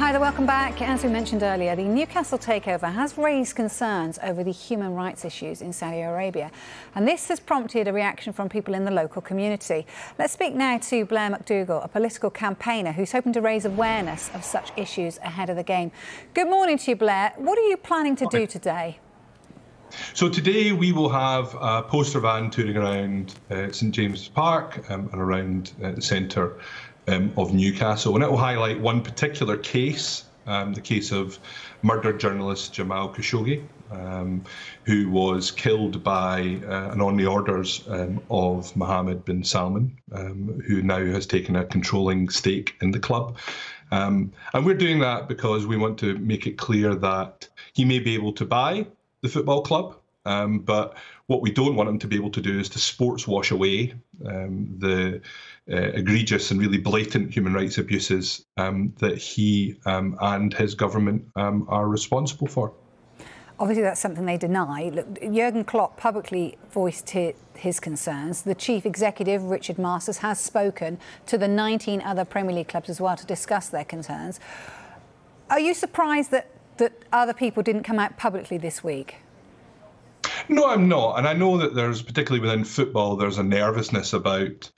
Hi there, welcome back. As we mentioned earlier, the Newcastle takeover has raised concerns over the human rights issues in Saudi Arabia. And this has prompted a reaction from people in the local community. Let's speak now to Blair McDougall, a political campaigner who's hoping to raise awareness of such issues ahead of the game. Good morning to you, Blair. What are you planning to do today? So today we will have a poster van touring around St James's Park and around the centre of Newcastle, and it will highlight one particular case, the case of murdered journalist Jamal Khashoggi, who was killed by and on the orders of Mohammed bin Salman, who now has taken a controlling stake in the club. And we're doing that because we want to make it clear that he may be able to buy the football club, but what we don't want him to be able to do is to sports wash away the egregious and really blatant human rights abuses that he and his government are responsible for. Obviously, that's something they deny. Look, Jurgen Klopp publicly voiced his concerns. The chief executive, Richard Masters, has spoken to the 19 other Premier League clubs as well to discuss their concerns. Are you surprised that other people didn't come out publicly this week? No, I'm not. And I know that there's, particularly within football, there's a nervousness about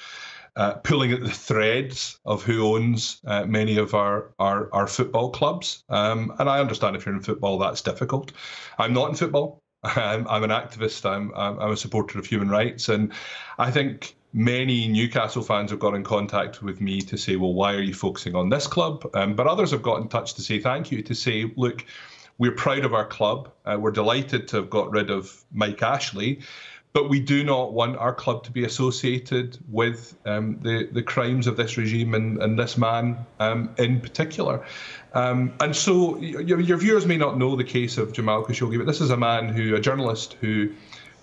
pulling at the threads of who owns many of our football clubs. And I understand if you're in football, that's difficult. I'm not in football. I'm an activist. I'm a supporter of human rights. And I think many Newcastle fans have got in contact with me to say, well, why are you focusing on this club? But others have got in touch to say thank you, to say, look, we're proud of our club. We're delighted to have got rid of Mike Ashley, but we do not want our club to be associated with the crimes of this regime and this man in particular. And so your viewers may not know the case of Jamal Khashoggi, but this is a journalist who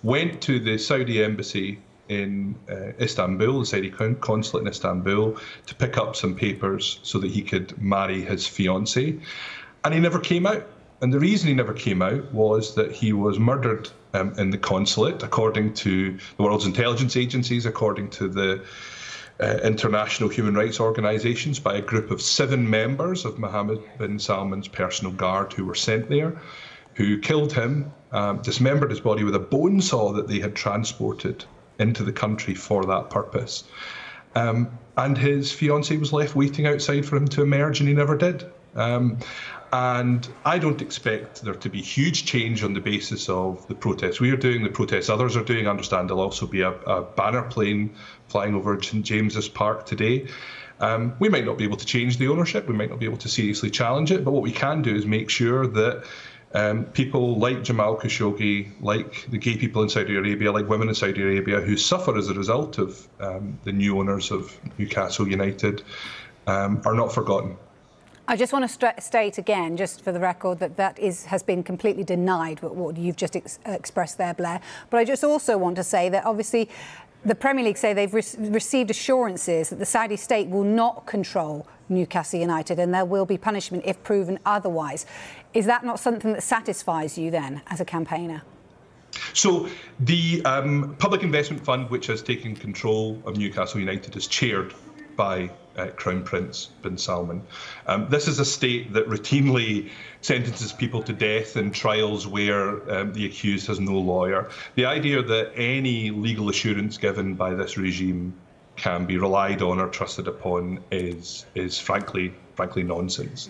went to the Saudi embassy in Istanbul, the Saudi consulate in Istanbul, to pick up some papers so that he could marry his fiancée. And he never came out. And the reason he never came out was that he was murdered in the consulate, according to the world's intelligence agencies, according to the international human rights organisations, by a group of 7 members of Mohammed bin Salman's personal guard who were sent there, who killed him, dismembered his body with a bone saw that they had transported into the country for that purpose. And his fiancée was left waiting outside for him to emerge, and he never did. And I don't expect there to be huge change on the basis of the protests we are doing, the protests others are doing. I understand there'll also be a banner plane flying over St James's Park today. We might not be able to change the ownership, we might not be able to seriously challenge it, but what we can do is make sure that people like Jamal Khashoggi, like the gay people in Saudi Arabia, like women in Saudi Arabia who suffer as a result of the new owners of Newcastle United are not forgotten. I just want to state again, just for the record, that has been completely denied, what you've just expressed there, Blair. But I just also want to say that obviously the Premier League say they've received assurances that the Saudi state will not control Newcastle United and there will be punishment if proven otherwise. Is that not something that satisfies you then as a campaigner? So the Public Investment Fund, which has taken control of Newcastle United, is chaired by Crown Prince bin Salman. This is a state that routinely sentences people to death in trials where the accused has no lawyer. The idea that any legal assurance given by this regime can be relied on or trusted upon is frankly nonsense.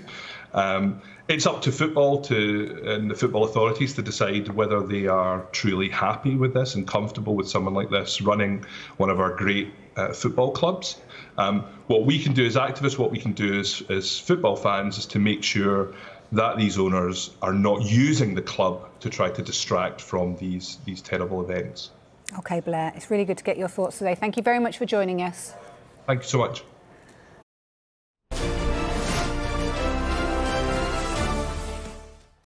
It's up to football and the football authorities to decide whether they are truly happy with this and comfortable with someone like this running one of our great football clubs. What we can do as activists, what we can do as football fans, is to make sure that these owners are not using the club to try to distract from these terrible events. OK, Blair, it's really good to get your thoughts today. Thank you very much for joining us. Thank you so much.